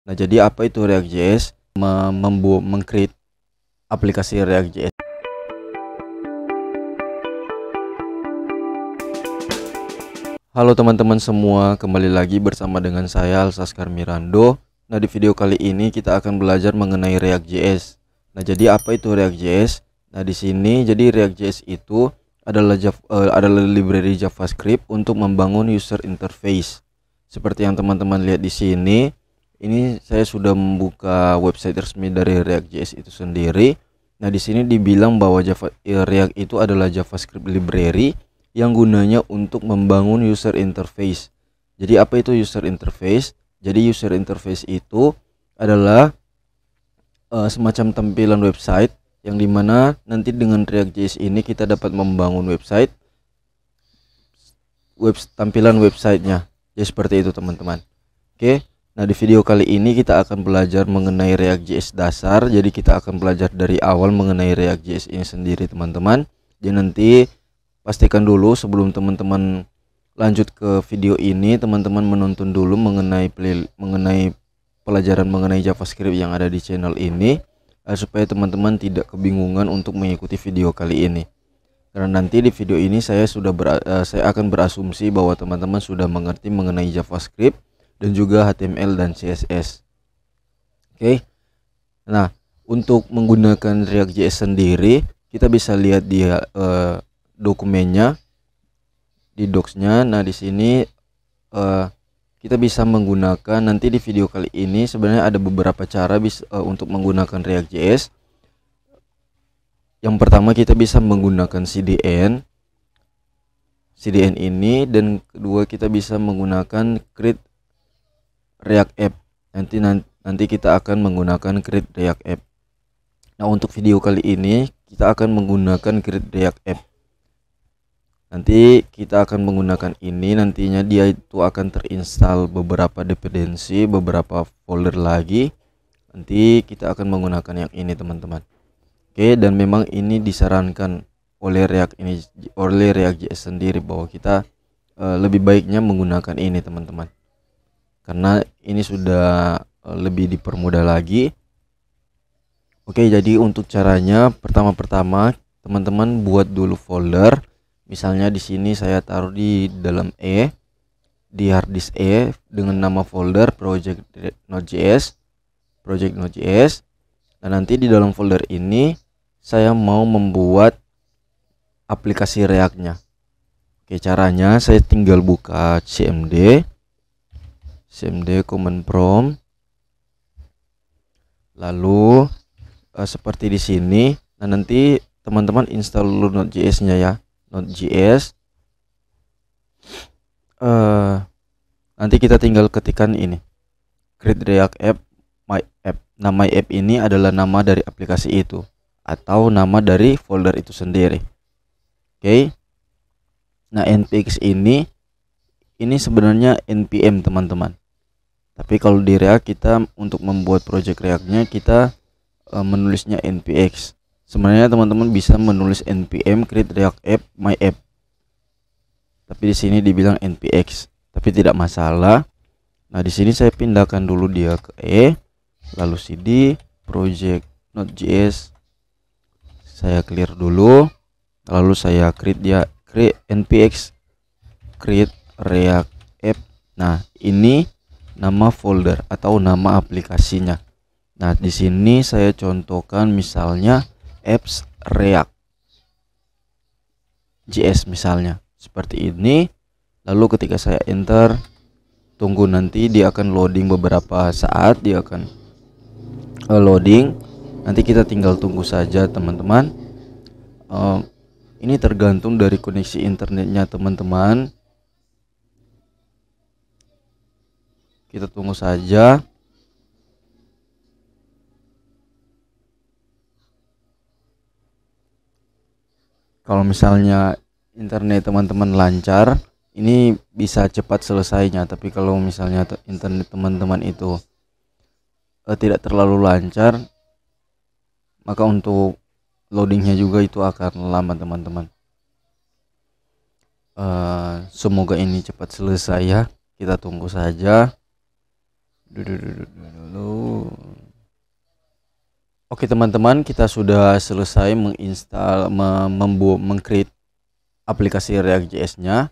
Nah, jadi apa itu React.js? Mengcreate aplikasi React.js. Halo teman-teman semua, kembali lagi bersama dengan saya Alsaskar Mirando. Nah, di video kali ini kita akan belajar mengenai React.js. Nah, jadi apa itu React.js? Nah, di sini jadi React.js itu adalah library JavaScript untuk membangun user interface. Seperti yang teman-teman lihat di sini, ini saya sudah membuka website resmi dari React.js itu sendiri. Nah, di sini dibilang bahwa React itu adalah JavaScript library yang gunanya untuk membangun user interface. Jadi apa itu user interface? Jadi user interface itu adalah semacam tampilan website yang dimana nanti dengan React.js ini kita dapat membangun tampilan websitenya. Jadi seperti itu teman-teman. Oke. Nah, di video kali ini kita akan belajar mengenai React.js dasar. Jadi kita akan belajar dari awal mengenai React.js ini sendiri teman-teman. Jadi nanti pastikan dulu sebelum teman-teman lanjut ke video ini, teman-teman menonton dulu mengenai pelajaran mengenai JavaScript yang ada di channel ini, supaya teman-teman tidak kebingungan untuk mengikuti video kali ini. Karena nanti di video ini saya akan berasumsi bahwa teman-teman sudah mengerti mengenai JavaScript dan juga HTML dan CSS. Oke. Nah, untuk menggunakan React.js sendiri, kita bisa lihat di dokumennya, di docs-nya. Nah, di sini kita bisa menggunakan, nanti di video kali ini sebenarnya ada beberapa cara untuk menggunakan React.js. Yang pertama kita bisa menggunakan CDN ini, dan kedua kita bisa menggunakan create React app. Nanti kita akan menggunakan create React app. Nah, untuk video kali ini kita akan menggunakan create React app. Nanti kita akan menggunakan ini, nantinya dia itu akan terinstall beberapa dependensi, beberapa folder lagi. Nanti kita akan menggunakan yang ini teman-teman. Oke, dan memang ini disarankan oleh React.js sendiri bahwa kita lebih baiknya menggunakan ini teman-teman. Karena ini sudah lebih dipermudah lagi. Oke, jadi untuk caranya pertama-tama teman-teman buat dulu folder. Misalnya di sini saya taruh di dalam di harddisk dengan nama folder project.node.js. Nah, nanti di dalam folder ini saya mau membuat aplikasi React-nya. Oke, caranya saya tinggal buka cmd command prompt. Lalu seperti di sini. Nah, nanti teman-teman install dulu Node.js-nya ya. Node.js. Nanti kita tinggal ketikkan ini, create React app my app. Nah, my app ini adalah nama dari aplikasi itu atau nama dari folder itu sendiri. Oke. Nah, npx ini sebenarnya npm teman-teman. Tapi kalau di React kita untuk membuat project React-nya kita menulisnya npx. Sebenarnya teman-teman bisa menulis npm create React app my app. Tapi di sini dibilang npx, tapi tidak masalah. Nah, di sini saya pindahkan dulu dia ke lalu cd project node.js. Saya clear dulu. Lalu saya create npx create React app. Nah, ini nama folder atau nama aplikasinya. Nah, di sini saya contohkan misalnya apps React JS misalnya seperti ini. Lalu ketika saya enter, tunggu nanti dia akan loading beberapa saat, dia akan loading. Nanti kita tinggal tunggu saja teman-teman. Ini tergantung dari koneksi internetnya teman-teman. Kita tunggu saja. Kalau misalnya internet teman-teman lancar, ini bisa cepat selesainya. Tapi kalau misalnya internet teman-teman itu tidak terlalu lancar, maka untuk loadingnya juga itu akan lama teman-teman. Semoga ini cepat selesai ya. Kita tunggu saja. Dulu. Oke teman-teman, kita sudah selesai menginstal, mengcreate aplikasi React.js-nya.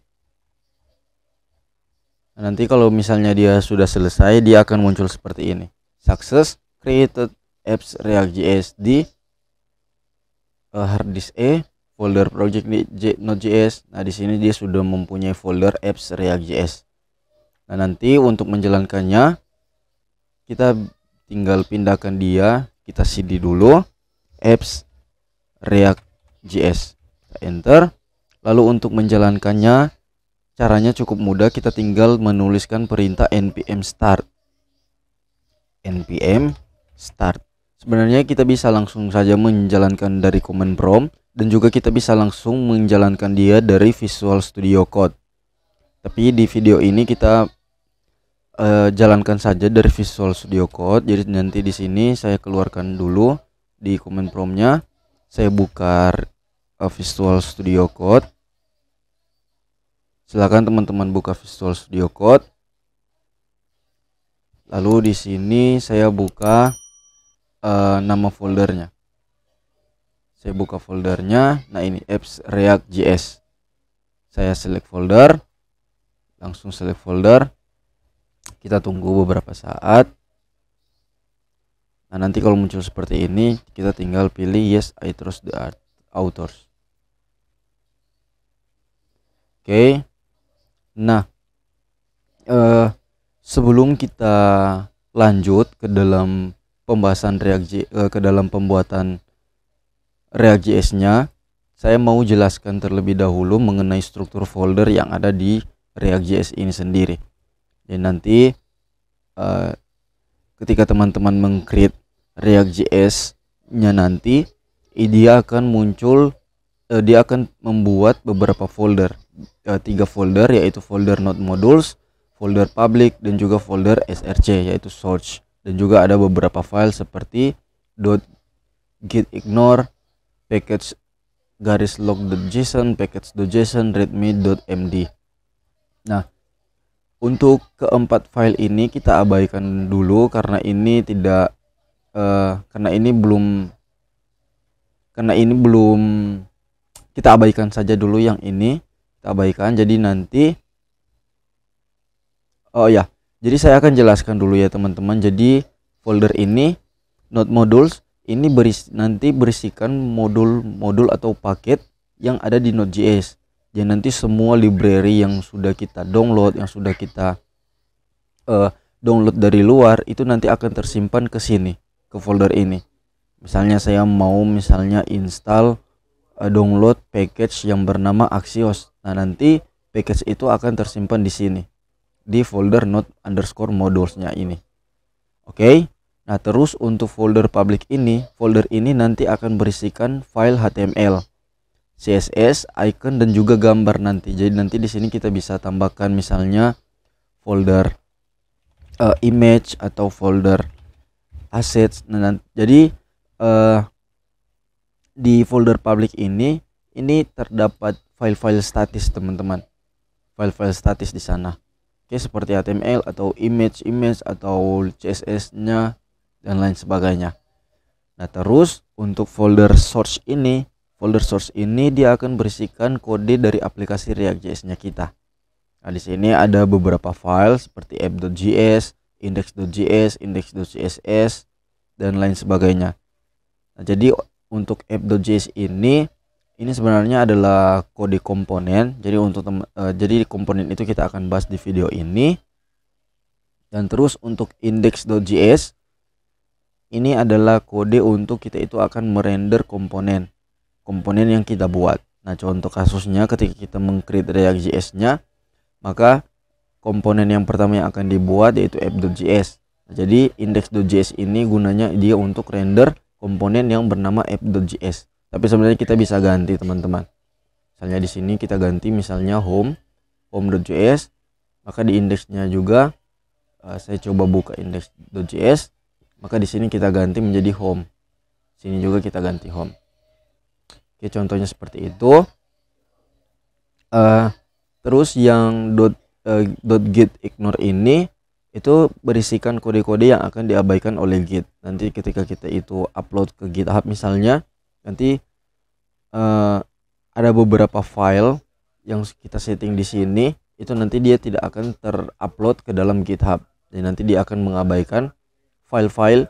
Nanti kalau misalnya dia sudah selesai, dia akan muncul seperti ini. Success created apps React.js di hard disk E, folder project Node.js. Nah, di sini dia sudah mempunyai folder apps React.js. Nah, nanti untuk menjalankannya kita tinggal pindahkan dia, kita cd dulu apps React.js, enter. Lalu untuk menjalankannya caranya cukup mudah, kita tinggal menuliskan perintah npm start. Sebenarnya kita bisa langsung saja menjalankan dari command prompt, dan juga kita bisa langsung menjalankan dia dari Visual Studio Code. Tapi di video ini kita jalankan saja dari Visual Studio Code. Jadi nanti di sini saya keluarkan dulu di command promptnya, saya buka Visual Studio Code. Silakan teman-teman buka Visual Studio Code. Lalu di sini saya buka nama foldernya. Saya buka foldernya. Nah, ini apps React.js. Saya select folder, langsung select folder. Kita tunggu beberapa saat. Nah, nanti kalau muncul seperti ini, kita tinggal pilih yes, I trust the authors. Oke. Nah, sebelum kita lanjut ke dalam pembahasan ke dalam pembuatan React.js-nya, saya mau jelaskan terlebih dahulu mengenai struktur folder yang ada di React.js ini sendiri. Dan nanti ketika teman-teman meng-create React.js-nya nanti, dia akan muncul, dia akan membuat beberapa folder, 3 folder, yaitu folder node modules, folder public, dan juga folder src yaitu source. Dan juga ada beberapa file seperti .gitignore, package .log.json, package.json, readme.md. Nah, untuk keempat file ini kita abaikan dulu karena ini tidak belum kita abaikan saja dulu yang ini. Kita abaikan. Jadi nanti jadi saya akan jelaskan dulu ya teman-teman. Jadi folder ini node modules ini nanti berisikan modul-modul atau paket yang ada di Node.js. Jadi nanti semua library yang sudah kita download, yang sudah kita download dari luar, itu nanti akan tersimpan ke sini, ke folder ini. Misalnya saya mau install download package yang bernama Axios. Nah, nanti package itu akan tersimpan di sini, di folder node_modules-nya ini. Oke. Nah, terus untuk folder public ini, folder ini nanti akan berisikan file HTML, CSS, icon, dan juga gambar nanti. Jadi nanti di sini kita bisa tambahkan misalnya folder image atau folder assets. Nah, jadi di folder public ini terdapat file-file statis teman-teman. File-file statis di sana. Oke, seperti HTML atau image atau CSS-nya dan lain sebagainya. Nah, terus untuk folder source ini dia akan berisikan kode dari aplikasi React.js-nya kita. Nah, di sini ada beberapa file seperti app.js, index.js, index.css, dan lain sebagainya. Nah, jadi untuk app.js ini sebenarnya adalah kode komponen. Jadi jadi komponen itu kita akan bahas di video ini. Dan terus untuk index.js ini adalah kode untuk kita itu akan merender komponen yang kita buat. Nah, contoh kasusnya ketika kita meng-create React.js-nya, maka komponen yang pertama yang akan dibuat yaitu app.js. Nah, jadi index.js ini gunanya dia untuk render komponen yang bernama app.js. Tapi sebenarnya kita bisa ganti teman-teman. Misalnya di sini kita ganti misalnya home.js, maka di indeksnya juga saya coba buka index.js, maka di sini kita ganti menjadi home. Sini juga kita ganti home. Oke, contohnya seperti itu. Terus yang .gitignore ini itu berisikan kode-kode yang akan diabaikan oleh Git. Nanti ketika kita itu upload ke GitHub misalnya, nanti ada beberapa file yang kita setting di sini, itu nanti dia tidak akan terupload ke dalam GitHub. Jadi nanti dia akan mengabaikan file-file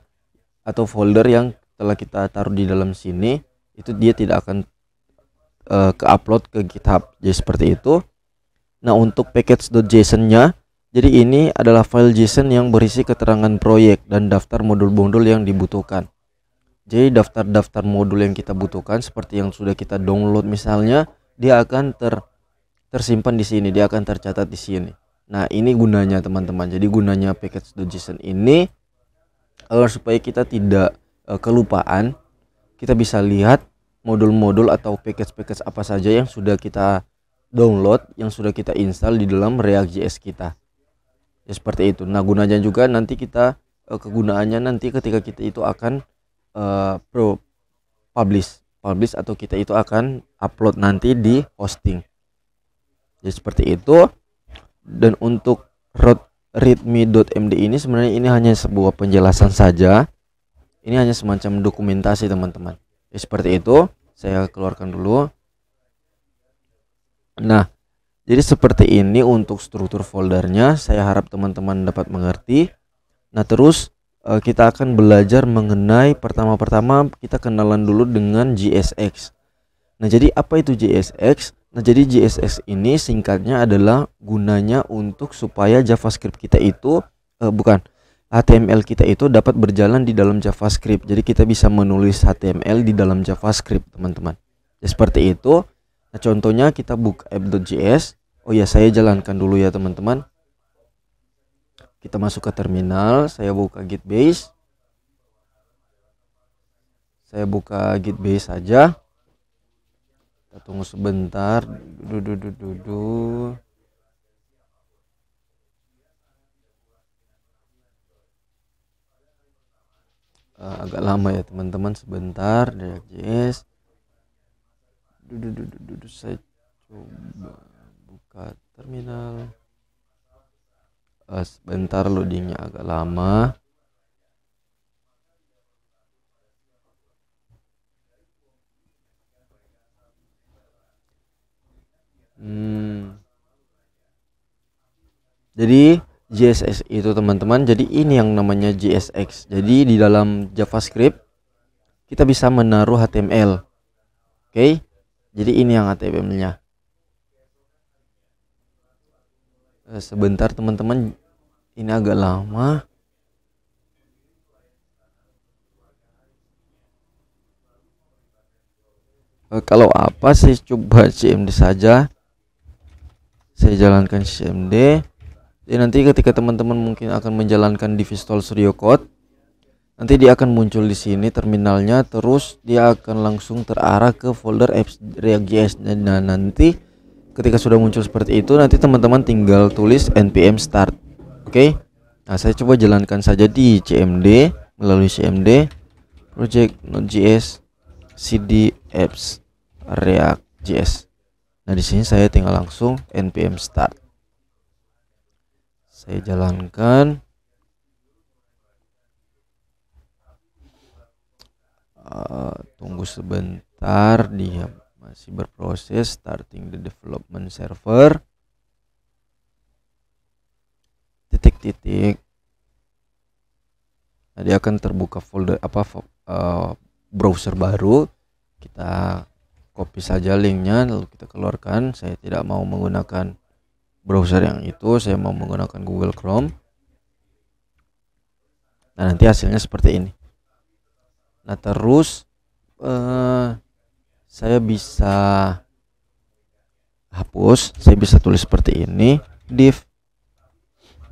atau folder yang telah kita taruh di dalam sini, itu dia tidak akan ke-upload ke GitHub. Jadi seperti itu. Nah, untuk package.json-nya, jadi ini adalah file JSON yang berisi keterangan proyek dan daftar modul-modul yang dibutuhkan. Jadi daftar-daftar modul yang kita butuhkan seperti yang sudah kita download misalnya, dia akan tersimpan di sini, dia akan tercatat di sini. Nah, ini gunanya teman-teman. Jadi gunanya package.json ini supaya kita tidak kelupaan, kita bisa lihat modul-modul atau package-package apa saja yang sudah kita download, yang sudah kita install di dalam React.js kita. Ya seperti itu. Nah, gunanya juga nanti kita kegunaannya nanti ketika kita itu akan publish atau kita itu akan upload nanti di hosting. Jadi seperti itu. Dan untuk readme.md ini sebenarnya ini hanya sebuah penjelasan saja. Ini hanya semacam dokumentasi teman-teman. Ya seperti itu. Saya keluarkan dulu. Nah, jadi seperti ini untuk struktur foldernya. Saya harap teman-teman dapat mengerti. Nah, terus kita akan belajar mengenai pertama-tama kita kenalan dulu dengan JSX. Nah, jadi apa itu JSX? Nah, jadi JSX ini singkatnya adalah gunanya untuk supaya JavaScript kita itu HTML kita itu dapat berjalan di dalam JavaScript. Jadi kita bisa menulis HTML di dalam JavaScript, teman-teman. Ya seperti itu. Nah, contohnya kita buka app.js. Oh ya, saya jalankan dulu ya, teman-teman. Kita masuk ke terminal, saya buka Gitbase. Saya buka Gitbase saja. Kita tunggu sebentar. Agak lama ya teman-teman, sebentar. React.js. Saya coba buka terminal. Sebentar, loadingnya agak lama. Jadi JSX itu teman-teman, jadi ini yang namanya JSX. Jadi di dalam JavaScript kita bisa menaruh HTML. Oke. Jadi ini yang HTML-nya. Sebentar teman-teman, ini agak lama. Kalau apa sih, coba CMD saja. Saya jalankan CMD. Jadi nanti ketika teman-teman mungkin akan menjalankan di Visual Studio Code, nanti dia akan muncul di sini terminalnya, terus dia akan langsung terarah ke folder apps React.js. Nah, nanti ketika sudah muncul seperti itu, nanti teman-teman tinggal tulis npm start. Oke. Nah, saya coba jalankan saja di CMD, melalui CMD project node.js cd apps React.js. Nah, di sini saya tinggal langsung npm start. Saya jalankan. Tunggu sebentar, dia masih berproses. Starting the development server. Titik-titik. Nah, dia akan terbuka folder browser baru. Kita copy saja linknya, lalu kita keluarkan. Saya tidak mau menggunakan browser yang itu, saya mau menggunakan Google Chrome. Nah, nanti hasilnya seperti ini. Nah, terus saya bisa hapus, saya bisa tulis seperti ini, div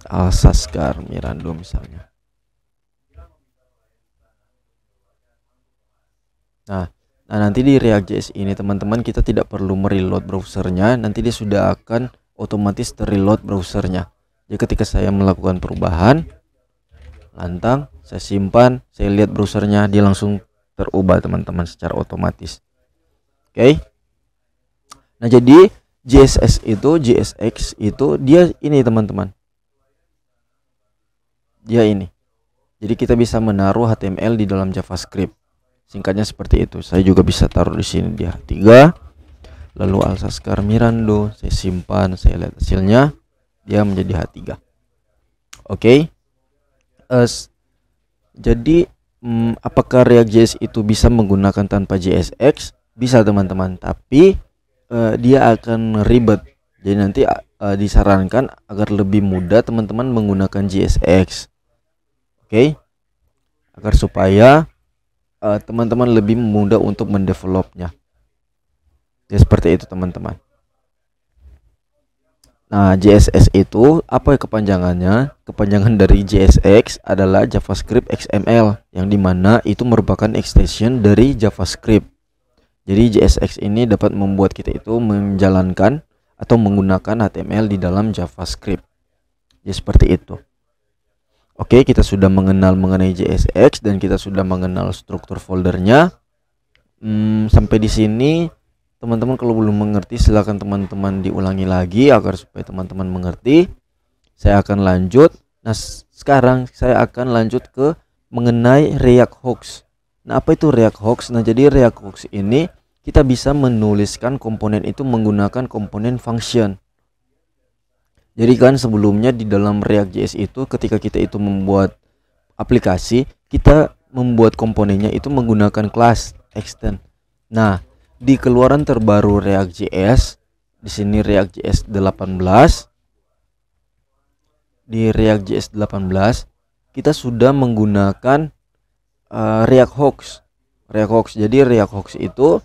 Alsaskar Mirando misalnya. Nah, nanti di React.js ini teman-teman kita tidak perlu mereload browsernya, nanti dia sudah akan otomatis terreload browsernya. Jadi ketika saya melakukan perubahan, lantang, saya simpan, saya lihat browsernya, dia langsung terubah teman-teman secara otomatis. Oke. Nah, jadi JSX itu dia ini teman-teman. dia ini. Jadi kita bisa menaruh HTML di dalam JavaScript. Singkatnya seperti itu. Saya juga bisa taruh di sini di H3. Lalu Alsaskar Mirando, saya simpan, saya lihat hasilnya, dia menjadi H3. Oke. Jadi apakah React.js itu bisa menggunakan tanpa JSX? Bisa teman-teman, tapi dia akan ribet. Jadi nanti disarankan agar lebih mudah teman-teman menggunakan JSX. Oke. Agar supaya teman-teman lebih mudah untuk mendevelopnya. Ya seperti itu teman-teman. Nah, JSX itu apa ya kepanjangannya? Kepanjangan dari JSX adalah JavaScript XML, yang dimana itu merupakan extension dari JavaScript. Jadi JSX ini dapat membuat kita itu menjalankan atau menggunakan HTML di dalam JavaScript. Ya seperti itu. Oke, kita sudah mengenal mengenai JSX dan kita sudah mengenal struktur foldernya. Sampai di sini teman-teman kalau belum mengerti silahkan teman-teman diulangi lagi agar supaya teman-teman mengerti. Saya akan lanjut. Nah, sekarang saya akan lanjut ke mengenai React Hooks. Nah, apa itu React Hooks? Nah, jadi React Hooks ini kita bisa menuliskan komponen itu menggunakan komponen function. Jadi kan sebelumnya di dalam React.js itu ketika kita itu membuat aplikasi, kita membuat komponennya itu menggunakan kelas extend. Nah, di keluaran terbaru React.js, di sini React.js 18, di React.js 18 kita sudah menggunakan React Hooks. React Hooks. Jadi React Hooks itu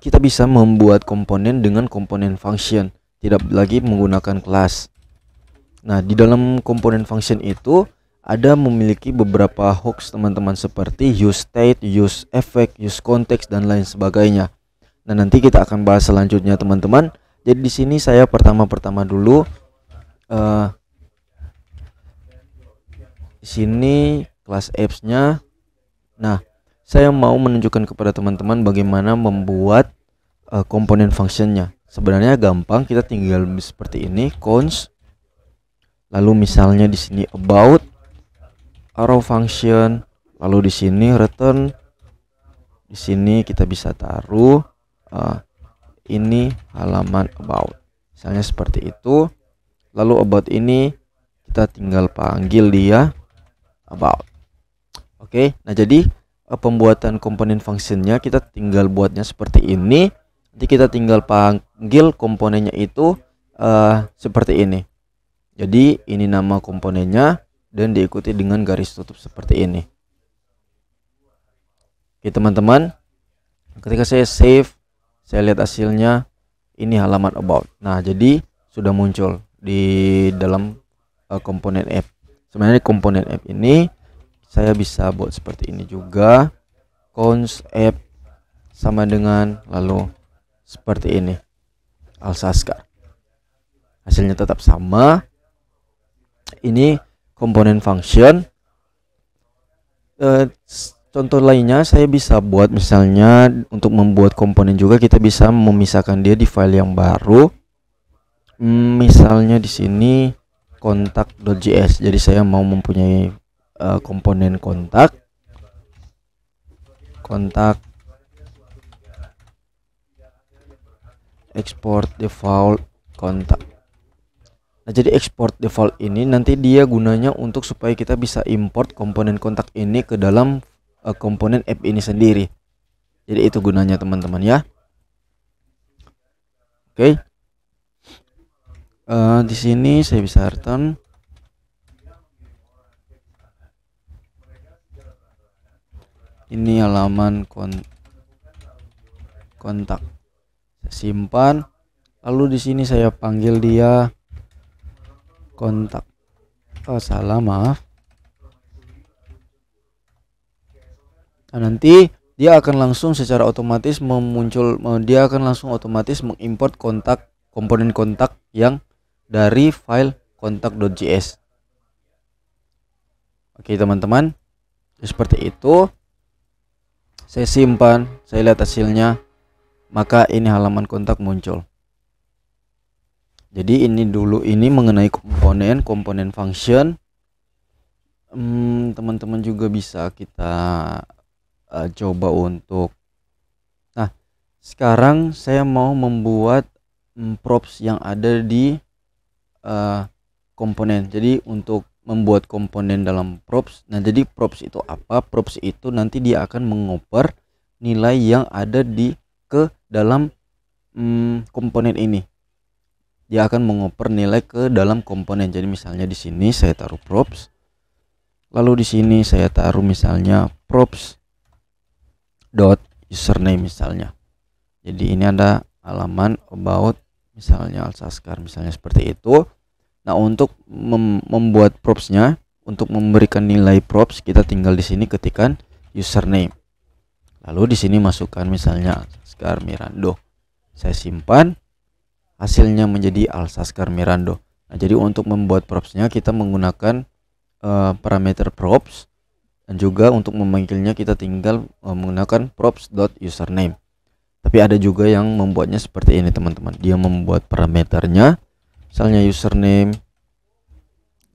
kita bisa membuat komponen dengan komponen function, tidak lagi menggunakan kelas. Nah, di dalam komponen function itu ada memiliki beberapa hooks teman-teman, seperti use state, use effect, use context dan lain sebagainya. Nah, nanti kita akan bahas selanjutnya teman-teman. Jadi di sini saya pertama dulu di sini kelas apps-nya. Nah, saya mau menunjukkan kepada teman-teman bagaimana membuat komponen functionnya. Sebenarnya gampang, kita tinggal seperti ini, cons, lalu misalnya di sini about, arrow function, lalu di sini return. Di sini kita bisa taruh ini halaman about, misalnya seperti itu. Lalu about ini kita tinggal panggil dia about. Oke, nah jadi pembuatan komponen functionnya kita tinggal buatnya seperti ini. Nanti kita tinggal panggil komponennya itu seperti ini. Jadi ini nama komponennya dan diikuti dengan garis tutup seperti ini. Oke teman-teman, ketika saya save, saya lihat hasilnya, ini halaman about. Nah, jadi sudah muncul di dalam komponen app. Sebenarnya komponen app ini saya bisa buat seperti ini juga, cons app sama dengan lalu seperti ini, Alsaskar. Hasilnya tetap sama. Ini komponen function. Contoh lainnya saya bisa buat, misalnya untuk membuat komponen juga kita bisa memisahkan dia di file yang baru. Misalnya di sini kontak.js. Jadi saya mau mempunyai komponen kontak export default kontak. Nah, jadi export default ini nanti dia gunanya untuk supaya kita bisa import komponen kontak ini ke dalam komponen app ini sendiri. Jadi itu gunanya teman-teman ya. Oke. Di sini saya bisa return. Ini halaman kontak. Saya simpan. Lalu di sini saya panggil dia kontak. Oh, salah, maaf. Nah, nanti dia akan langsung secara otomatis dia akan langsung otomatis mengimport komponen kontak yang dari file kontak.js. Oke teman-teman, seperti itu. Saya simpan, saya lihat hasilnya, maka ini halaman kontak muncul. Jadi ini dulu, ini mengenai komponen function. teman-teman juga bisa kita coba untuk, nah sekarang saya mau membuat props yang ada di komponen. Jadi untuk membuat komponen dalam props, nah jadi props itu apa? Props itu nanti dia akan mengoper nilai yang ada di ke dalam komponen ini. Dia akan mengoper nilai ke dalam komponen. Jadi misalnya di sini saya taruh props, lalu di sini saya taruh misalnya props dot username misalnya. Jadi ini ada halaman about misalnya Alsaskar misalnya seperti itu. Nah, untuk membuat propsnya, untuk memberikan nilai props, kita tinggal di sini ketikkan username. Lalu di sini masukkan misalnya Alsaskar Mirando. Saya simpan, hasilnya menjadi Alsaskar Mirando. Nah, jadi untuk membuat propsnya kita menggunakan parameter props, dan juga untuk memanggilnya kita tinggal menggunakan props.username. Tapi ada juga yang membuatnya seperti ini teman-teman. Dia membuat parameternya misalnya username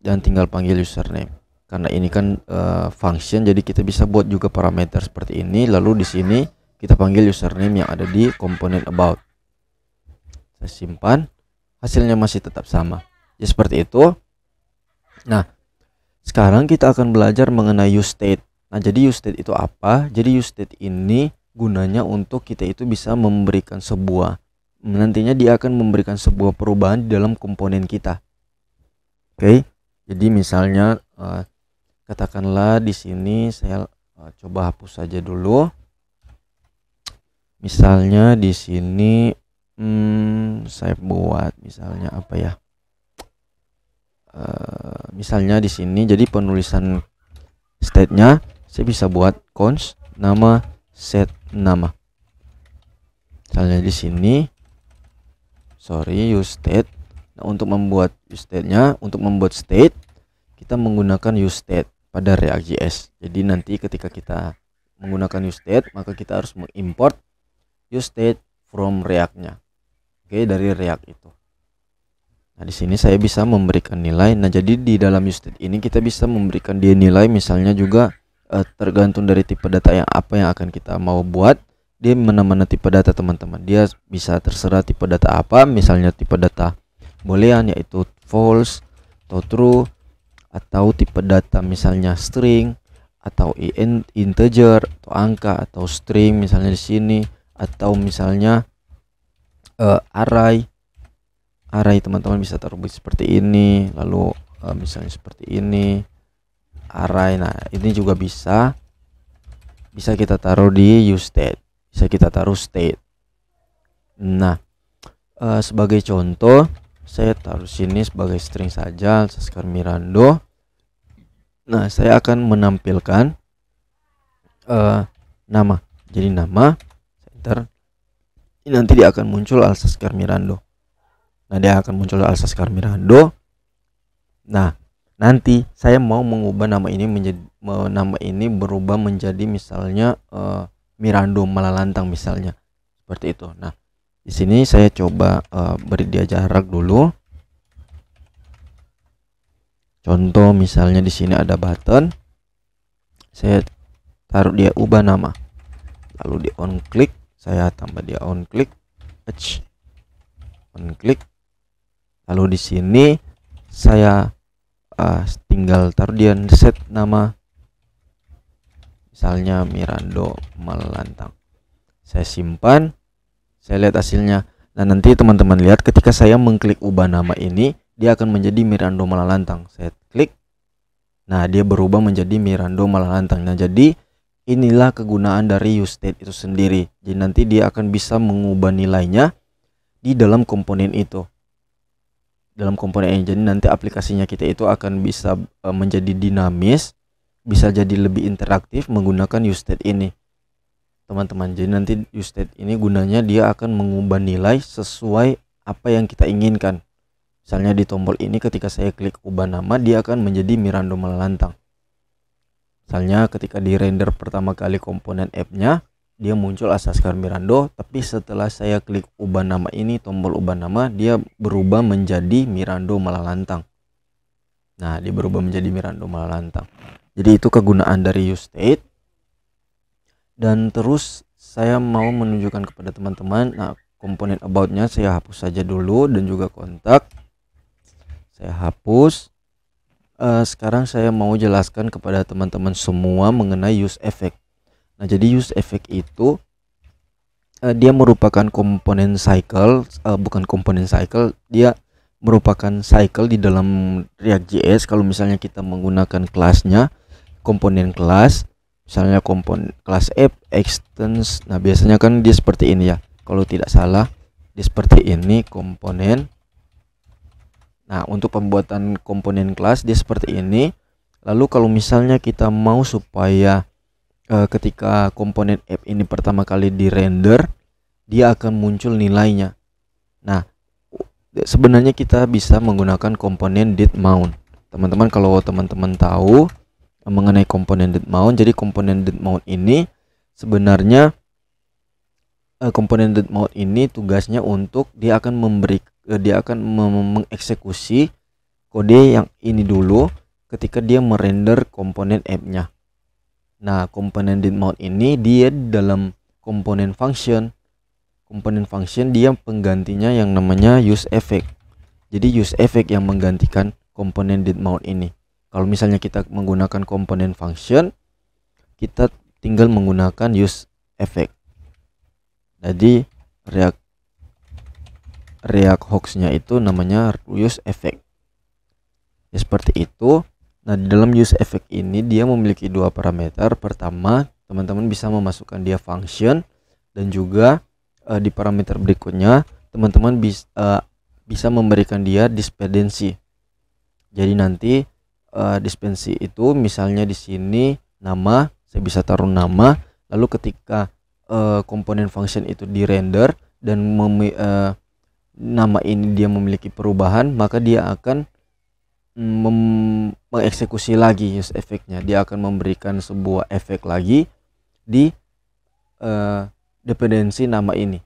dan tinggal panggil username. Karena ini kan function, jadi kita bisa buat juga parameter seperti ini. Lalu di sini kita panggil username yang ada di komponen about. Saya simpan, hasilnya masih tetap sama. Ya seperti itu. Nah, sekarang kita akan belajar mengenai useState. Nah, jadi useState itu apa? Jadi useState ini gunanya untuk kita itu bisa memberikan sebuah, nantinya dia akan memberikan sebuah perubahan di dalam komponen kita. Oke, jadi misalnya katakanlah di sini saya coba hapus saja dulu. Misalnya di sini saya buat misalnya apa ya? Misalnya di sini jadi penulisan state-nya saya bisa buat const nama set nama. Misalnya di sini useState. Nah, untuk membuat useState-nya, untuk membuat state kita menggunakan useState pada React.js. Jadi nanti ketika kita menggunakan useState, maka kita harus mengimport useState from React-nya. Oke, dari React itu. Nah, di sini saya bisa memberikan nilai. Nah, jadi di dalam useState ini kita bisa memberikan dia nilai, misalnya juga tergantung dari tipe data yang apa yang akan kita mau buat. Dia mana-mana tipe data teman-teman, dia bisa terserah tipe data apa, misalnya tipe data boolean yaitu false atau true, atau tipe data misalnya string atau integer atau angka, atau string misalnya di sini, atau misalnya array teman-teman bisa taruh seperti ini, lalu misalnya seperti ini array. Nah, ini juga bisa kita taruh di useState, bisa kita taruh state. Nah, sebagai contoh saya taruh sini sebagai string saja Alsaskar Mirando. Nah, saya akan menampilkan nama. Jadi nama enter, ini nanti dia akan muncul Alsaskar Mirando. Nah, dia akan muncul Alsaskar Mirando. Nah, nanti saya mau mengubah nama ini menjadi berubah menjadi misalnya Mirando Malalantang misalnya seperti itu. Nah, di sini saya coba beri dia jarak dulu. Contoh misalnya di sini ada button, saya taruh dia ubah nama, lalu di on click, saya tambah dia on click, on click, lalu di sini saya tinggal taruh dia set nama, misalnya Mirando Malalantang. Saya simpan, saya lihat hasilnya. Nah, nanti teman-teman lihat ketika saya mengklik ubah nama ini, dia akan menjadi Mirando Malalantang. Saya klik, nah dia berubah menjadi Mirando Malalantang. Nah, jadi inilah kegunaan dari useState itu sendiri. Jadi nanti dia akan bisa mengubah nilainya di dalam komponen itu, dalam komponen ini. Jadi nanti aplikasinya kita itu akan bisa menjadi dinamis, bisa jadi lebih interaktif menggunakan useState ini teman-teman. Jadi nanti useState ini gunanya dia akan mengubah nilai sesuai apa yang kita inginkan. Misalnya di tombol ini ketika saya klik ubah nama, dia akan menjadi Mirando Malalantang. Misalnya ketika di render pertama kali komponen app-nya, dia muncul Alsaskar Mirando, tapi setelah saya klik ubah nama ini, tombol ubah nama, dia berubah menjadi Mirando Malalantang. Nah, dia berubah menjadi Mirando Malantang. Jadi itu kegunaan dari useState. Dan terus saya mau menunjukkan kepada teman-teman, nah komponen about-nya saya hapus saja dulu, dan juga kontak saya hapus. Sekarang saya mau jelaskan kepada teman-teman semua mengenai use effect. Nah, jadi use effect itu dia merupakan komponen cycle, bukan komponen cycle, dia merupakan cycle di dalam React.js. Kalau misalnya kita menggunakan kelasnya, komponen kelas, misalnya komponen kelas app, extends, nah biasanya kan dia seperti ini ya, kalau tidak salah dia seperti ini komponen. Nah, untuk pembuatan komponen kelas dia seperti ini. Lalu kalau misalnya kita mau supaya ketika komponen app ini pertama kali di render, dia akan muncul nilainya. Nah, sebenarnya kita bisa menggunakan komponen didMount. Teman-teman, kalau teman-teman tahu mengenai komponen didMount, jadi komponen didMount ini sebenarnya komponen didMount ini tugasnya untuk dia akan mengeksekusi kode yang ini dulu ketika dia merender komponen app-nya. Nah, komponen didMount ini dia dalam komponen function. Komponen function dia penggantinya yang namanya useEffect. Jadi useEffect yang menggantikan komponen didMount ini. Kalau misalnya kita menggunakan komponen function, kita tinggal menggunakan useEffect. Jadi React hooks-nya itu namanya useEffect. Ya, seperti itu. Nah, di dalam useEffect ini dia memiliki dua parameter. Pertama, teman-teman bisa memasukkan dia function, dan juga di parameter berikutnya teman-teman bisa memberikan dia dependency. Jadi nanti dependency itu misalnya di sini nama, saya bisa taruh nama, lalu ketika komponen function itu di render dan nama ini dia memiliki perubahan, maka dia akan mengeksekusi lagi use effect-nya. Dia akan memberikan sebuah efek lagi di dependensi nama ini.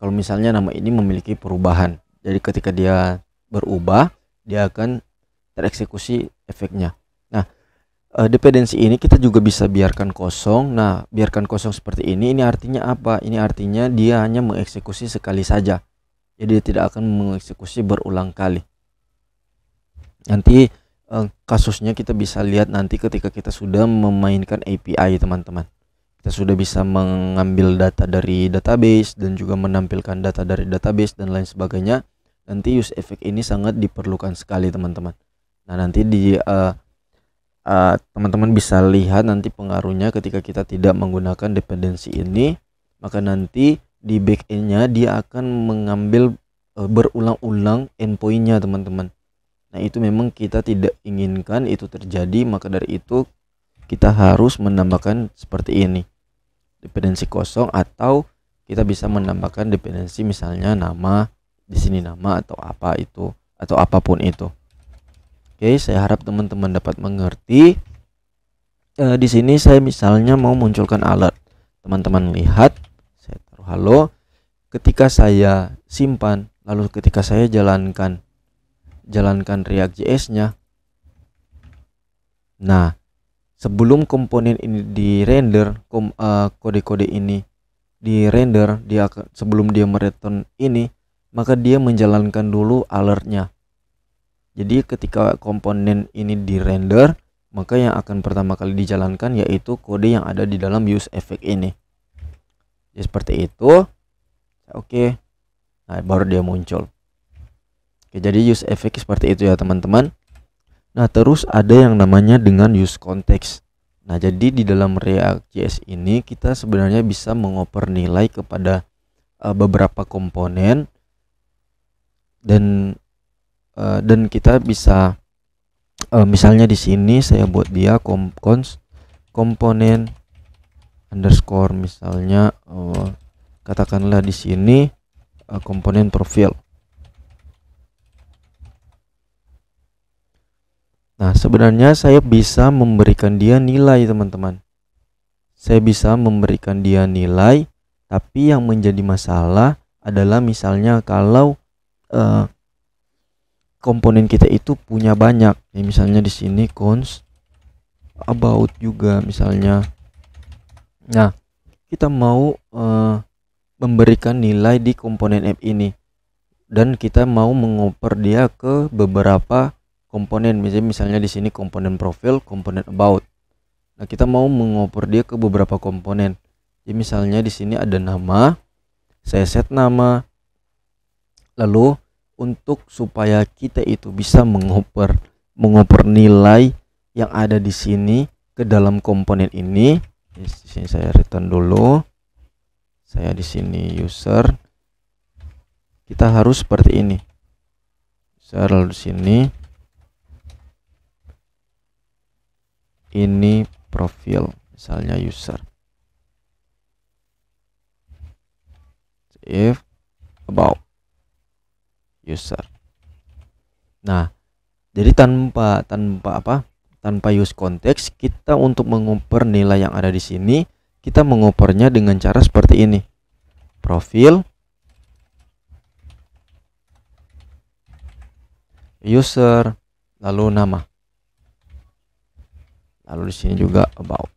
Kalau misalnya nama ini memiliki perubahan, jadi ketika dia berubah, dia akan tereksekusi efeknya. Nah, dependensi ini kita juga bisa biarkan kosong. Nah, biarkan kosong seperti ini artinya apa? Ini artinya dia hanya mengeksekusi sekali saja, jadi dia tidak akan mengeksekusi berulang kali. Nanti kasusnya kita bisa lihat nanti ketika kita sudah memainkan API, teman-teman. Kita sudah bisa mengambil data dari database dan juga menampilkan data dari database dan lain sebagainya. Nanti use effect ini sangat diperlukan sekali, teman-teman. Nah, nanti teman-teman bisa lihat nanti pengaruhnya ketika kita tidak menggunakan dependensi ini. Maka nanti di backend-nya dia akan mengambil berulang-ulang endpoint-nya, teman-teman. Nah, itu memang kita tidak inginkan itu terjadi, maka dari itu kita harus menambahkan seperti ini, dependensi kosong, atau kita bisa menambahkan dependensi misalnya nama, di sini nama atau apa itu, atau apapun itu. Oke, saya harap teman-teman dapat mengerti. Di sini saya misalnya mau munculkan alert. Teman-teman lihat, saya taruh halo. Ketika saya simpan, lalu ketika saya jalankan React.js-nya. Nah, sebelum komponen ini di render, kode-kode ini di render, sebelum dia mereturn ini, maka dia menjalankan dulu alertnya. Jadi ketika komponen ini di render, maka yang akan pertama kali dijalankan yaitu kode yang ada di dalam useEffect ini. Jadi seperti itu. Oke. Nah, baru dia muncul. Oke, jadi useEffect seperti itu ya, teman-teman. Nah, terus ada yang namanya dengan useContext. Nah, jadi di dalam React.js ini kita sebenarnya bisa mengoper nilai kepada beberapa komponen, dan kita bisa misalnya di sini saya buat dia komponen underscore, misalnya katakanlah di sini komponen profil. Nah, sebenarnya saya bisa memberikan dia nilai, teman-teman. Saya bisa memberikan dia nilai, tapi yang menjadi masalah adalah misalnya kalau komponen kita itu punya banyak. Ya, misalnya di sini cons about juga misalnya. Nah, kita mau memberikan nilai di komponen app ini dan kita mau mengoper dia ke beberapa komponen. Misalnya di sini komponen profil, komponen about. Nah, kita mau mengoper dia ke beberapa komponen. Jadi misalnya di sini ada nama, saya set nama. Lalu untuk supaya kita itu bisa mengoper nilai yang ada di sini ke dalam komponen ini. Di sini saya return dulu. Saya di sini user. Kita harus seperti ini. User, lalu di sini ini profil, misalnya user. If about user. Nah, jadi tanpa use context, kita untuk mengoper nilai yang ada di sini, kita mengopernya dengan cara seperti ini. Profil, user, lalu nama. Lalu di sini juga about.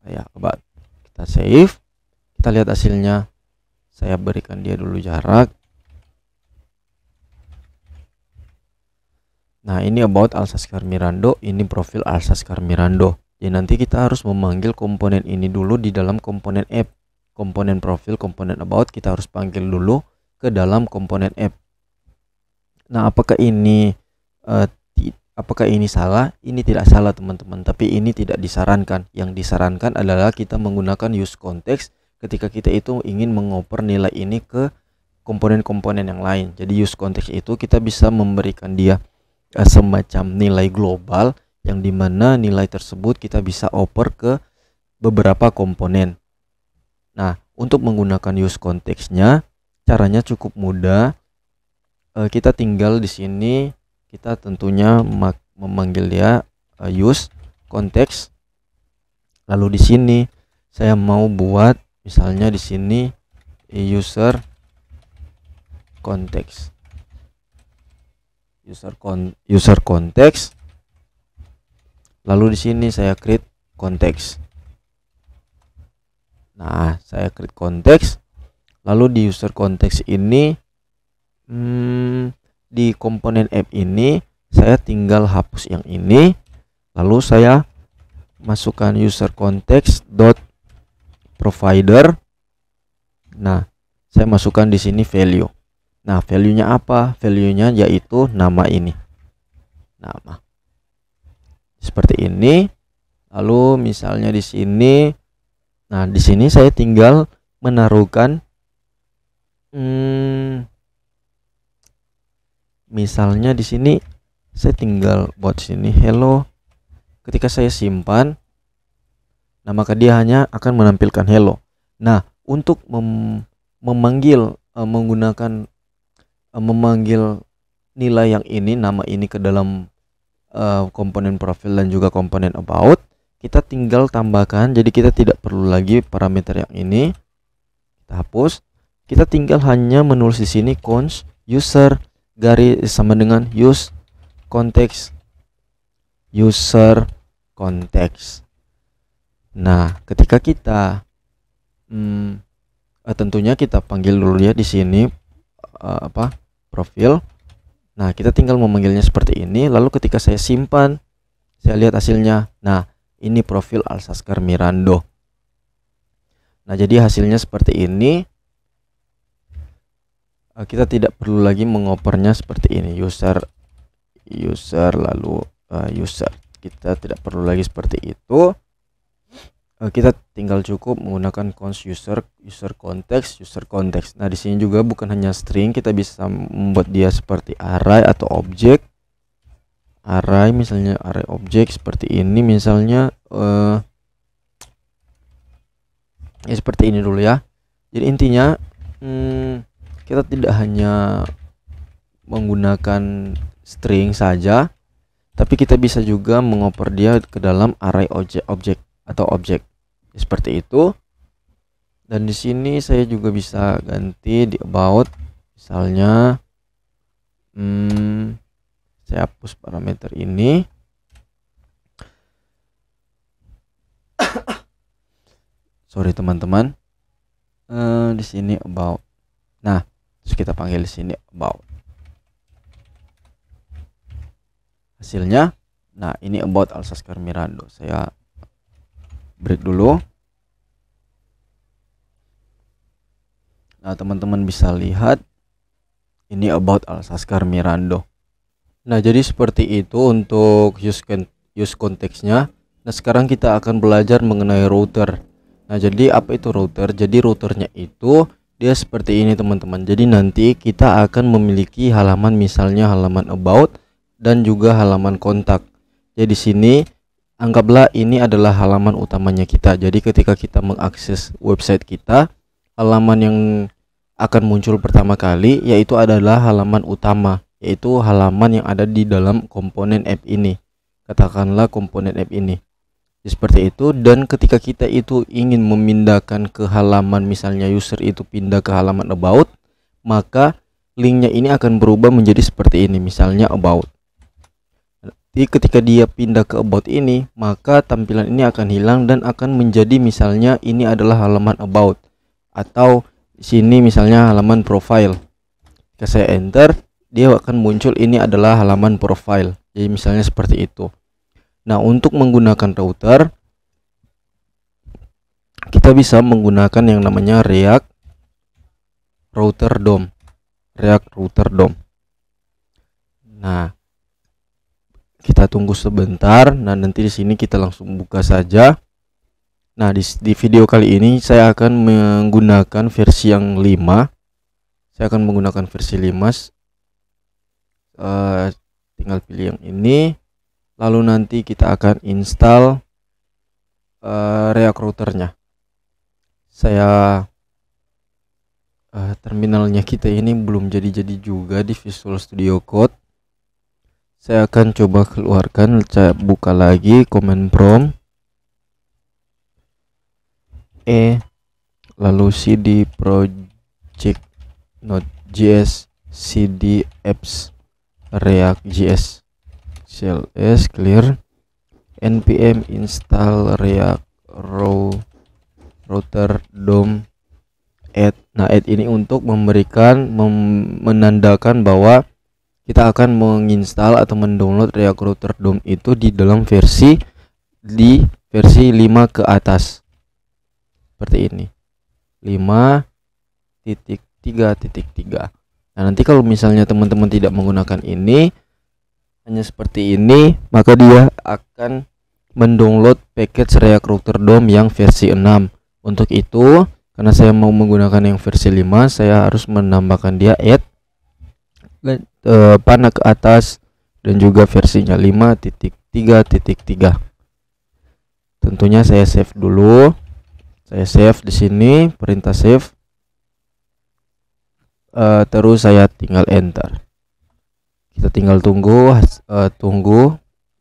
Ya, about. Kita save. Kita lihat hasilnya. Saya berikan dia dulu jarak. Nah, ini about Alsaskar Mirando, ini profil Alsaskar Mirando. Jadi nanti kita harus memanggil komponen ini dulu di dalam komponen app. Komponen profil, komponen about kita harus panggil dulu ke dalam komponen app. Nah, apakah ini salah? Ini tidak salah, teman-teman, tapi ini tidak disarankan. Yang disarankan adalah kita menggunakan use context ketika kita itu ingin mengoper nilai ini ke komponen-komponen yang lain. Jadi use context itu kita bisa memberikan dia semacam nilai global yang dimana nilai tersebut kita bisa oper ke beberapa komponen. Nah, untuk menggunakan use context-nya caranya cukup mudah. Kita tinggal di sini, kita tentunya memanggil dia use context. Lalu di sini saya mau buat misalnya di sini user context. User context. Lalu di sini saya create context. Nah, saya create context. Lalu di user context ini di komponen app ini saya tinggal hapus yang ini. Lalu saya masukkan user context dot provider. Nah, saya masukkan di sini value. Nah, value-nya apa? Value-nya yaitu nama ini. Nama. Seperti ini. Lalu misalnya di sini, nah di sini saya tinggal menaruhkan misalnya di sini saya tinggal buat sini hello. Ketika saya simpan, nah maka dia hanya akan menampilkan hello. Nah, untuk memanggil nilai yang ini, nama ini ke dalam komponen profil dan juga komponen about, kita tinggal tambahkan. Jadi kita tidak perlu lagi parameter yang ini, kita hapus. Kita tinggal hanya menulis di sini cons user garis sama dengan use context, user context. Nah, ketika kita tentunya kita panggil dulu ya di sini profil. Nah, kita tinggal memanggilnya seperti ini. Lalu ketika saya simpan, saya lihat hasilnya. Nah, ini profil Alsaskar Mirando. Nah, jadi hasilnya seperti ini. Kita tidak perlu lagi mengopernya seperti ini, user lalu user. Kita tidak perlu lagi seperti itu. Kita tinggal cukup menggunakan cons user context. Nah, di sini juga bukan hanya string, kita bisa membuat dia seperti array atau objek. Array, misalnya array objek seperti ini, misalnya ya seperti ini dulu ya. Jadi intinya kita tidak hanya menggunakan string saja, tapi kita bisa juga mengoper dia ke dalam array objek atau objek seperti itu. Dan di sini saya juga bisa ganti di about, misalnya saya hapus parameter ini. Sorry teman-teman. Di sini about. Nah, terus kita panggil di sini about. Hasilnya, nah ini about Alsasker Mirando. Saya break dulu. Nah, teman-teman bisa lihat ini about Alsasker Mirando. Nah, jadi seperti itu untuk use konteksnya. Nah, sekarang kita akan belajar mengenai router. Nah, jadi apa itu router? Jadi routernya itu dia seperti ini teman-teman. Jadi nanti kita akan memiliki halaman, misalnya halaman about dan juga halaman kontak. Jadi di sini anggaplah ini adalah halaman utamanya kita. Jadi ketika kita mengakses website kita, halaman yang akan muncul pertama kali yaitu adalah halaman utama, yaitu halaman yang ada di dalam komponen app ini. Katakanlah komponen app ini. Seperti itu. Dan ketika kita itu ingin memindahkan ke halaman, misalnya user itu pindah ke halaman about, maka linknya ini akan berubah menjadi seperti ini, misalnya about. Jadi ketika dia pindah ke about ini, maka tampilan ini akan hilang dan akan menjadi misalnya ini adalah halaman about, atau di sini misalnya halaman profile. Ketika saya enter, dia akan muncul ini adalah halaman profile. Jadi misalnya seperti itu. Nah, untuk menggunakan router, kita bisa menggunakan yang namanya React Router DOM. React Router DOM. Nah, kita tunggu sebentar. Nah, nanti di sini kita langsung buka saja. Nah, di video kali ini saya akan menggunakan versi yang 5. Saya akan menggunakan versi 5. Tinggal pilih yang ini. Lalu nanti kita akan install React routernya. Saya terminalnya kita ini belum jadi juga di Visual Studio Code. Saya akan coba keluarkan, saya buka lagi command prompt lalu cd project node.js cd apps react.js cls clear npm install react router DOM add. Nah, add ini untuk menandakan bahwa kita akan menginstal atau mendownload React Router DOM itu di dalam versi 5 ke atas. Seperti ini. 5.3.3. Nah, nanti kalau misalnya teman-teman tidak menggunakan ini, hanya seperti ini, maka dia akan mendownload package React Router DOM yang versi 6. Untuk itu, karena saya mau menggunakan yang versi 5, saya harus menambahkan dia add panah ke atas dan juga versinya 5.3.3. Tentunya saya save dulu. Saya save di sini, perintah save. Terus saya tinggal enter. Kita tinggal tunggu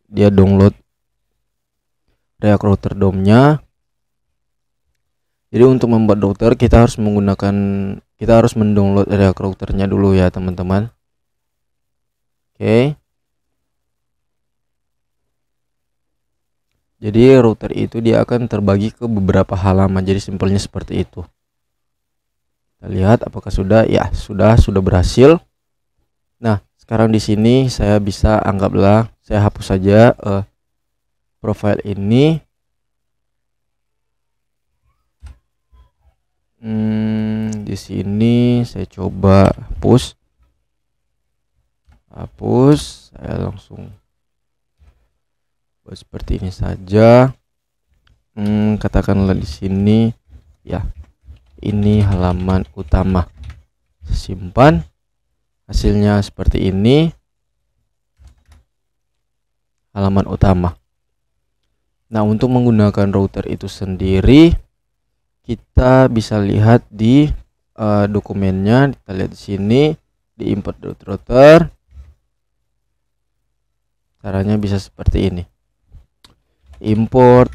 dia download React Router DOM-nya. Jadi untuk membuat router kita harus mendownload React routernya dulu ya teman-teman. Oke. Jadi router itu dia akan terbagi ke beberapa halaman. Jadi simpelnya seperti itu. Kita lihat apakah sudah? Ya, sudah berhasil. Nah, sekarang di sini saya bisa anggaplah saya hapus saja profile ini. Di sini saya coba hapus, saya langsung buat seperti ini saja. Katakanlah di sini ya, ini halaman utama. Simpan, hasilnya seperti ini, halaman utama. Nah, untuk menggunakan router itu sendiri, kita bisa lihat di dokumennya. Kita lihat di sini di import router. Caranya bisa seperti ini. Import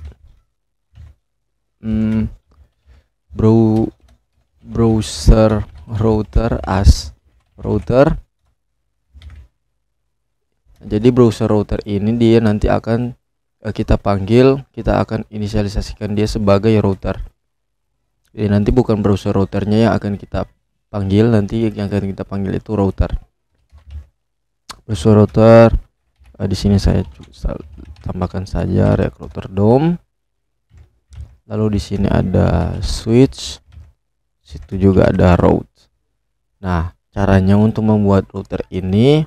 browser router as router. Jadi browser router ini dia nanti akan kita panggil, kita akan inisialisasikan dia sebagai router. Jadi nanti bukan browser routernya yang akan kita panggil, nanti yang akan kita panggil itu router. Browser router di sini saya tambahkan saja React Router DOM. Lalu di sini ada switch, situ juga ada route. Nah, caranya untuk membuat router ini,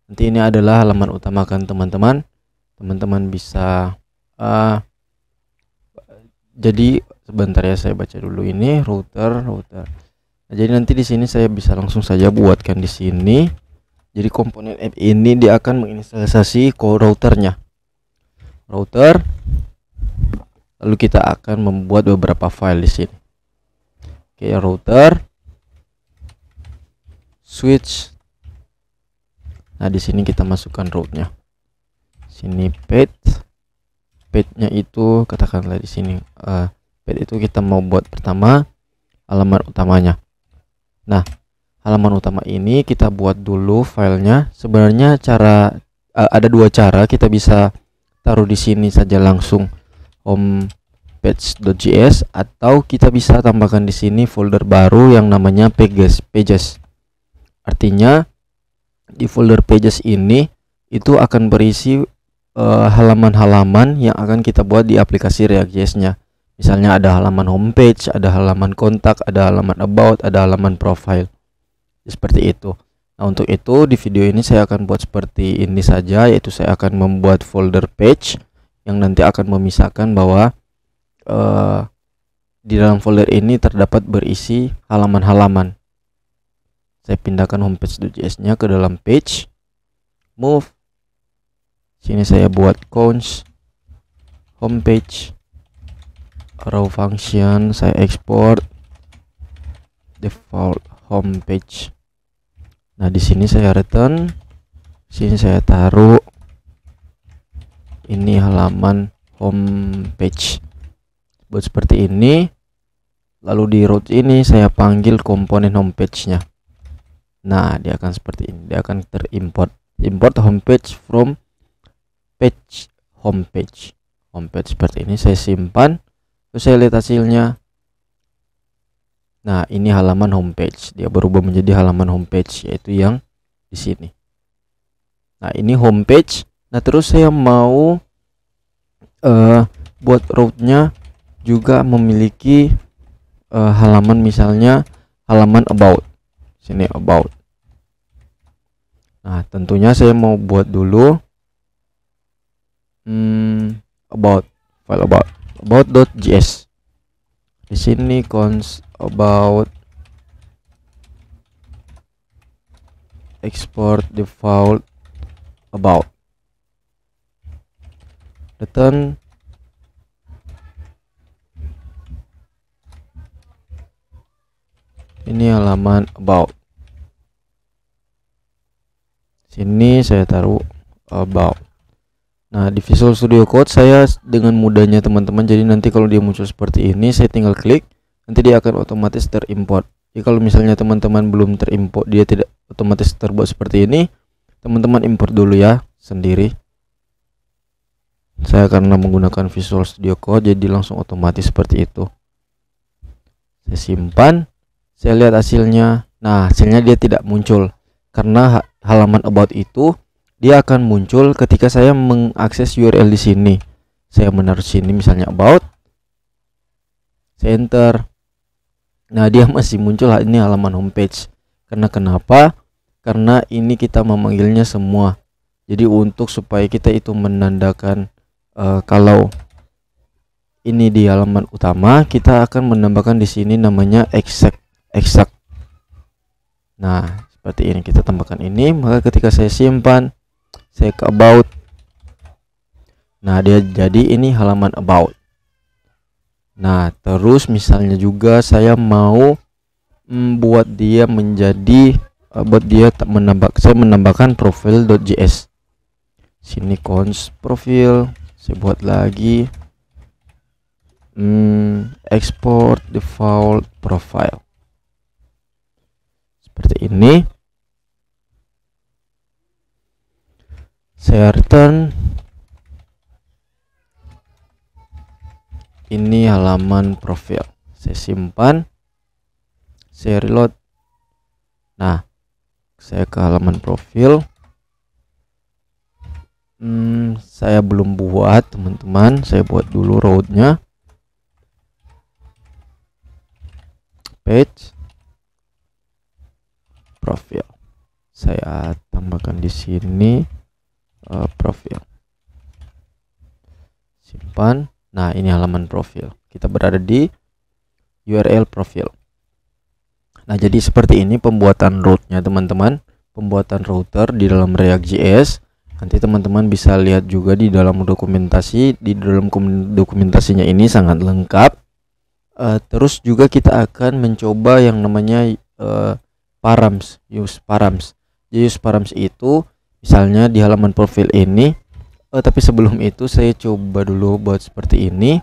nanti ini adalah halaman utama kan teman-teman. Teman-teman bisa jadi sebentar ya, saya baca dulu ini router. Nah, jadi nanti di sini saya bisa langsung saja buatkan di sini. Jadi komponen app ini dia akan menginisialisasi routernya. Router. Lalu kita akan membuat beberapa file di sini. Oke, router, switch. Nah, di sini kita masukkan route-nya. Sini page-nya itu katakanlah di sini page itu kita mau buat pertama halaman utamanya. Nah, halaman utama ini kita buat dulu filenya. Sebenarnya ada dua cara, kita bisa taruh di sini saja langsung homepage.js, atau kita bisa tambahkan di sini folder baru yang namanya pages. Artinya di folder pages ini itu akan berisi halaman-halaman yang akan kita buat di aplikasi React.js-nya. Misalnya ada halaman homepage, ada halaman kontak, ada halaman about, ada halaman profile. Seperti itu. Nah, untuk itu di video ini saya akan buat seperti ini saja, yaitu saya akan membuat folder page yang nanti akan memisahkan bahwa di dalam folder ini terdapat berisi halaman-halaman. Saya pindahkan homepage.js-nya ke dalam page, move. Sini saya buat const homepage, raw function, saya export default homepage. Nah, di sini saya return, sini saya taruh ini halaman homepage. Buat seperti ini. Lalu di route ini saya panggil komponen homepage-nya. Nah, dia akan seperti ini. Dia akan terimport. Import homepage from homepage seperti ini. Saya simpan. Terus saya lihat hasilnya. Nah, ini halaman homepage. Dia berubah menjadi halaman homepage, yaitu yang di sini. Nah, ini homepage. Nah, terus saya mau buat route-nya juga memiliki halaman, misalnya halaman about. Sini about. Nah, tentunya saya mau buat dulu about, file about.js. Di sini const about, export default about, return. Ini halaman about. Sini saya taruh about. Nah, di Visual Studio Code saya dengan mudahnya teman-teman. Jadi nanti kalau dia muncul seperti ini, saya tinggal klik, nanti dia akan otomatis terimport. Jadi kalau misalnya teman-teman belum terimport, dia tidak otomatis terbuat seperti ini, teman-teman import dulu ya sendiri. Saya karena menggunakan Visual Studio Code, jadi langsung otomatis seperti itu. Saya simpan, saya lihat hasilnya. Nah, hasilnya dia tidak muncul karena halaman about itu dia akan muncul ketika saya mengakses URL di sini. Saya menaruh sini misalnya about, saya enter. Nah, dia masih muncul ini halaman homepage. Karena kenapa? Karena ini kita memanggilnya semua. Jadi untuk supaya kita itu menandakan kalau ini di halaman utama, kita akan menambahkan di sini namanya exact. Nah, seperti ini kita tambahkan ini. Maka ketika saya simpan, saya ke about. Nah, dia jadi ini halaman about. Nah, terus misalnya juga saya mau buat dia menjadi saya menambahkan profile.js. Sini const profile, saya buat lagi. export default profile seperti ini. Saya return. Ini halaman profil. Saya simpan. Saya reload. Nah, saya ke halaman profil. Saya belum buat, teman-teman. Saya buat dulu route-nya. Page profil. Saya tambahkan di sini profil. Simpan. Nah, ini halaman profil. Kita berada di URL profil. Nah, jadi seperti ini pembuatan route-nya, teman-teman. Pembuatan router di dalam React.js. Nanti teman-teman bisa lihat juga di dalam dokumentasi. Di dalam dokumentasinya ini sangat lengkap. Terus juga kita akan mencoba yang namanya params, use params. Jadi use params itu misalnya di halaman profil ini. Tapi sebelum itu saya coba dulu buat seperti ini.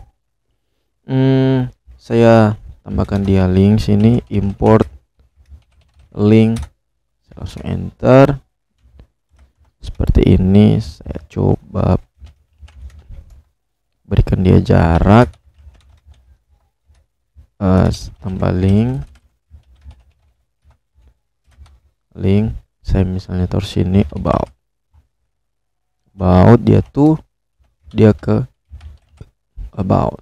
Saya tambahkan dia link sini, import link. Saya langsung enter. Seperti ini. Saya coba berikan dia jarak. Tambah link. Saya misalnya taruh sini about dia ke about.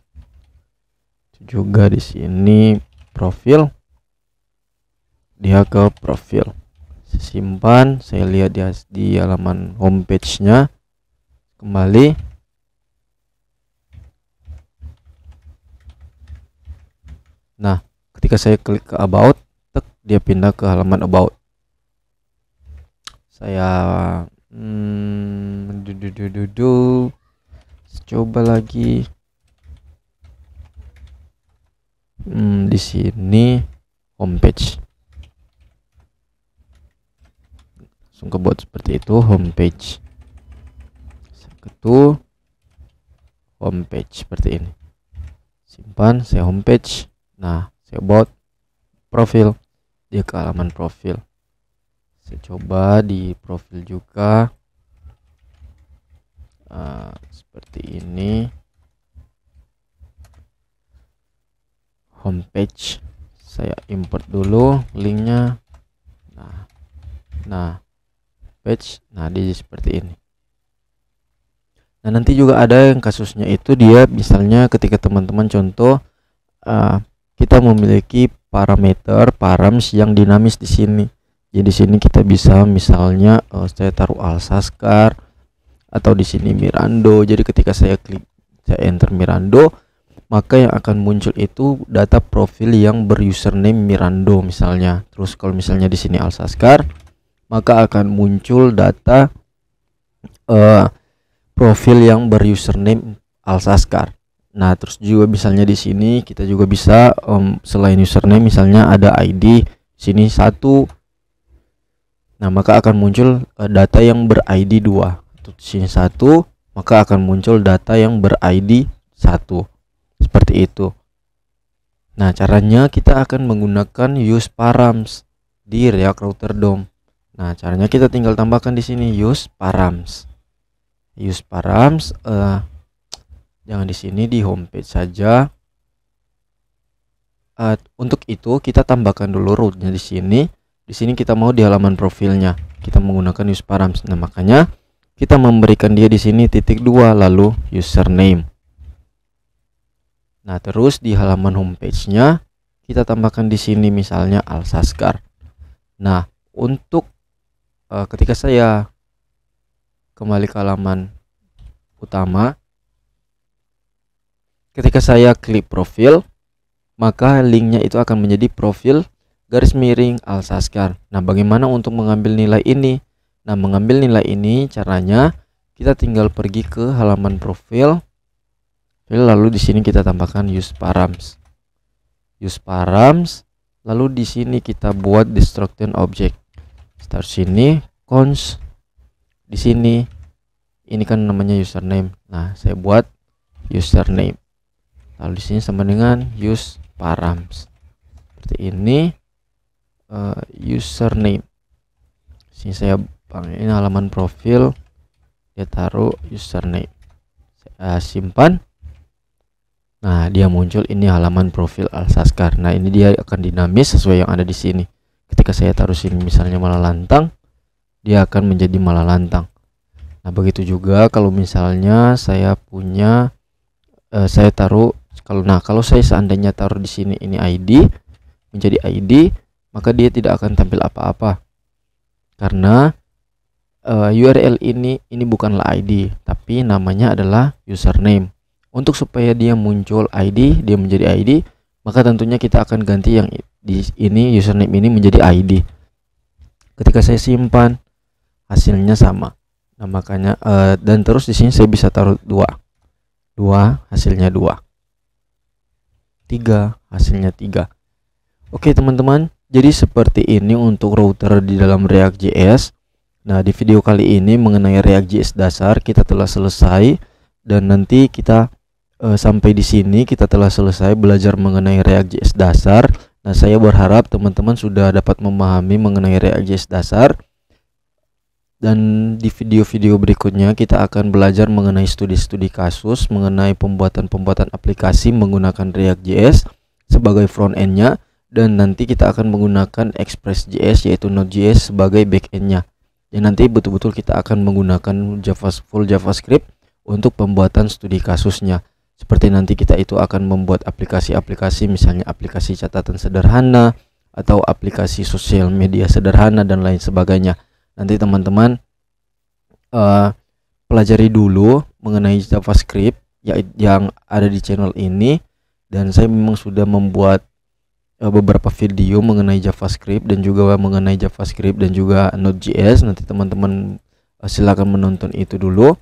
Juga di sini profil, dia ke profil. Saya simpan. Saya lihat di halaman homepage-nya. Kembali. Nah, ketika saya klik ke about, dia pindah ke halaman about. Saya coba lagi. Di sini homepage. Langsung ke buat seperti itu, homepage. Saya ketu homepage seperti ini. Simpan. Saya homepage. Nah, saya buat profil. Dia ke halaman profil. Saya coba di profil juga. Seperti ini. Homepage. Saya import dulu linknya. Nah, page. Nah, dia seperti ini. Nah, nanti juga ada yang kasusnya itu dia misalnya ketika teman-teman contoh kita memiliki parameter params yang dinamis di sini. Jadi di sini kita bisa misalnya saya taruh Alsaskar atau di sini Mirando. Jadi ketika saya klik, saya enter Mirando, maka yang akan muncul itu data profil yang berusername Mirando misalnya. Terus kalau misalnya di sini Alsaskar, maka akan muncul data profil yang berusername Alsaskar. Nah, terus juga misalnya di sini kita juga bisa selain username misalnya ada ID sini 1. Nah, maka akan muncul data yang ber-ID 2. Untuk sini 1, maka akan muncul data yang ber-ID 1. Seperti itu. Nah, caranya kita akan menggunakan use params di React Router DOM. Nah, caranya kita tinggal tambahkan di sini use params. Use params jangan di sini, di homepage saja. Untuk itu kita tambahkan dulu route-nya di sini. Di sini kita mau di halaman profilnya. Kita menggunakan use params. Nah, makanya kita memberikan dia di sini .2 lalu username. Nah, terus di halaman homepage-nya kita tambahkan di sini misalnya Alsaskar. Nah, untuk ketika saya kembali ke halaman utama, ketika saya klik profil, maka linknya itu akan menjadi profil _Alsaskar. Nah, bagaimana untuk mengambil nilai ini? Nah, mengambil nilai ini caranya kita tinggal pergi ke halaman profil, lalu di sini kita tambahkan use params. Use params, lalu di sini kita buat destructed object. Start sini cons. Di sini ini kan namanya username. Nah, saya buat username. Lalu di sini sama dengan use params. Seperti ini. Username. Sini saya ini halaman profil, dia taruh username. Saya simpan. Nah, dia muncul ini halaman profil Alsaskar. Nah, ini dia akan dinamis sesuai yang ada di sini. Ketika saya taruh sini misalnya Malalantang, dia akan menjadi Malalantang. Nah, begitu juga kalau misalnya saya punya saya taruh kalau saya seandainya taruh di sini ini ID menjadi ID, maka dia tidak akan tampil apa-apa. Karena URL ini bukanlah ID, tapi namanya adalah username. Untuk supaya dia muncul ID, dia menjadi ID, maka tentunya kita akan ganti yang di ini username ini menjadi ID. Ketika saya simpan, hasilnya sama. Nah, makanya dan terus di sini saya bisa taruh 2 hasilnya 2, 3 hasilnya 3. Oke teman-teman, jadi seperti ini untuk router di dalam React.js. Nah, di video kali ini mengenai React.js dasar kita telah selesai, dan nanti kita sampai di sini kita telah selesai belajar mengenai React.js dasar. Nah, saya berharap teman-teman sudah dapat memahami mengenai React.js dasar. Dan di video-video berikutnya kita akan belajar mengenai studi-studi kasus, mengenai pembuatan aplikasi menggunakan React.js sebagai front-end-nya, dan nanti kita akan menggunakan Express.js yaitu Node.js sebagai back-end-nya. Dan nanti betul-betul kita akan menggunakan full JavaScript untuk pembuatan studi kasusnya. Seperti nanti kita itu akan membuat aplikasi-aplikasi, misalnya aplikasi catatan sederhana atau aplikasi sosial media sederhana dan lain sebagainya. Nanti teman-teman pelajari dulu mengenai JavaScript yang ada di channel ini, dan saya memang sudah membuat beberapa video mengenai JavaScript dan juga mengenai JavaScript dan juga Node.js. Nanti teman-teman silakan menonton itu dulu.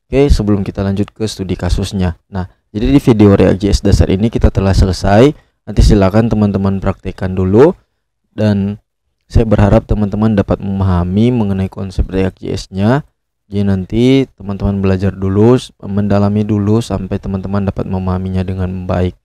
Oke, sebelum kita lanjut ke studi kasusnya. Nah, jadi di video React.js dasar ini kita telah selesai. Nanti silakan teman-teman praktekkan dulu, dan saya berharap teman-teman dapat memahami mengenai konsep React.js-nya. Jadi nanti teman-teman belajar dulu, mendalami dulu sampai teman-teman dapat memahaminya dengan baik.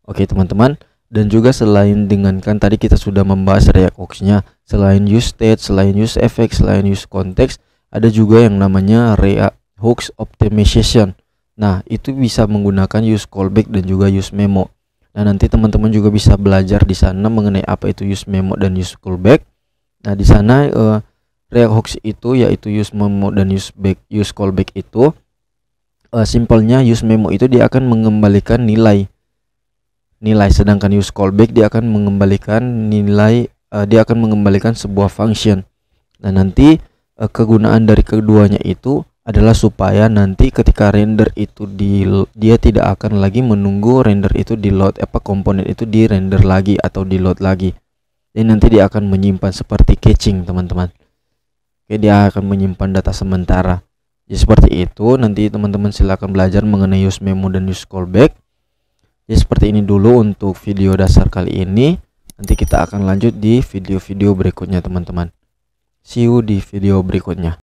Oke teman-teman, dan juga selain dengan kan tadi kita sudah membahas React Hooks-nya, selain use state, selain use effect, selain use context, ada juga yang namanya React Hooks Optimization. Nah, itu bisa menggunakan use callback dan juga use memo. Nah, nanti teman-teman juga bisa belajar di sana mengenai apa itu use memo dan use callback. Nah, di sana React Hooks itu yaitu use memo dan use callback itu simpelnya use memo itu dia akan mengembalikan nilai, sedangkan use callback dia akan mengembalikan dia akan mengembalikan sebuah function. Nah, nanti kegunaan dari keduanya itu adalah supaya nanti ketika render itu dia tidak akan lagi menunggu render itu di load, komponen itu di render lagi atau di load lagi. Dan nanti dia akan menyimpan seperti caching, teman-teman. Oke, dia akan menyimpan data sementara. Jadi seperti itu. Nanti teman-teman silakan belajar mengenai use memo dan use callback. Jadi seperti ini dulu untuk video dasar kali ini. Nanti kita akan lanjut di video-video berikutnya, teman-teman. See you di video berikutnya.